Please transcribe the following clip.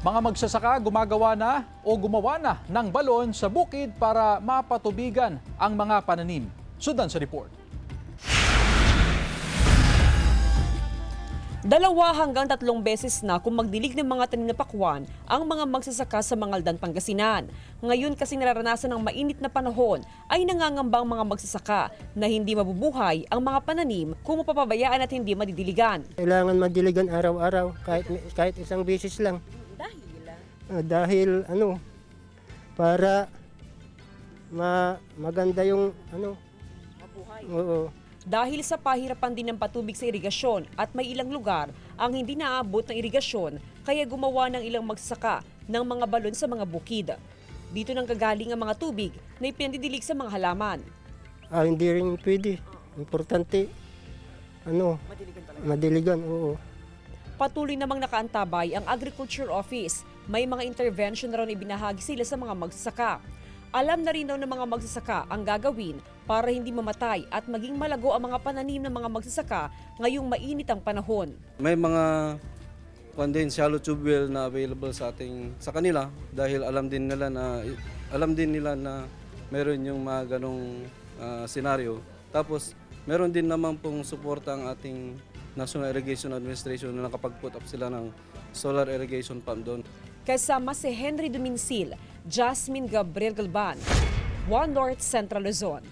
Mga magsasaka gumagawa na o gumawa na ng balon sa bukid para mapatubigan ang mga pananim. Sundan sa report. 2 hanggang 3 beses na kung magdilig ng mga tanim na pakwan ang mga magsasaka sa Mangaldan, Pangasinan. Ngayon kasi nararanasan ng mainit na panahon ay nangangambang mga magsasaka na hindi mabubuhay ang mga pananim kung mapapabayaan at hindi madidiligan. Kailangan madiligan araw-araw kahit isang beses lang. Dahil para maganda yung Mabuhay. oo. Dahil sa pahirapan din ng patubig sa irigasyon at may ilang lugar ang hindi naaabot ng irigasyon, kaya gumawa ng ilang magsasaka ng mga balon sa mga bukid. Dito nang gagaling ang mga tubig na ipinadidilig sa mga halaman. Hindi rin pwede. Importante madiligan, oo. Patuloy namang nakaantabay ang Agriculture Office. May mga intervention na rin ibinahagi sila sa mga magsasaka. Alam na rin daw ng mga magsasaka ang gagawin para hindi mamatay at maging malago ang mga pananim ng mga magsasaka ngayong mainit ang panahon. May mga shallow tube well na available sa kanila dahil alam din nila na meron yung mga ganong senaryo. Tapos meron din naman pong suporta ang ating National Irrigation Administration na nakapag-put up sila ng solar irrigation pump doon. Kasama si Henry Duminsil, Jasmine Gabriel Galban, One North Central Luzon.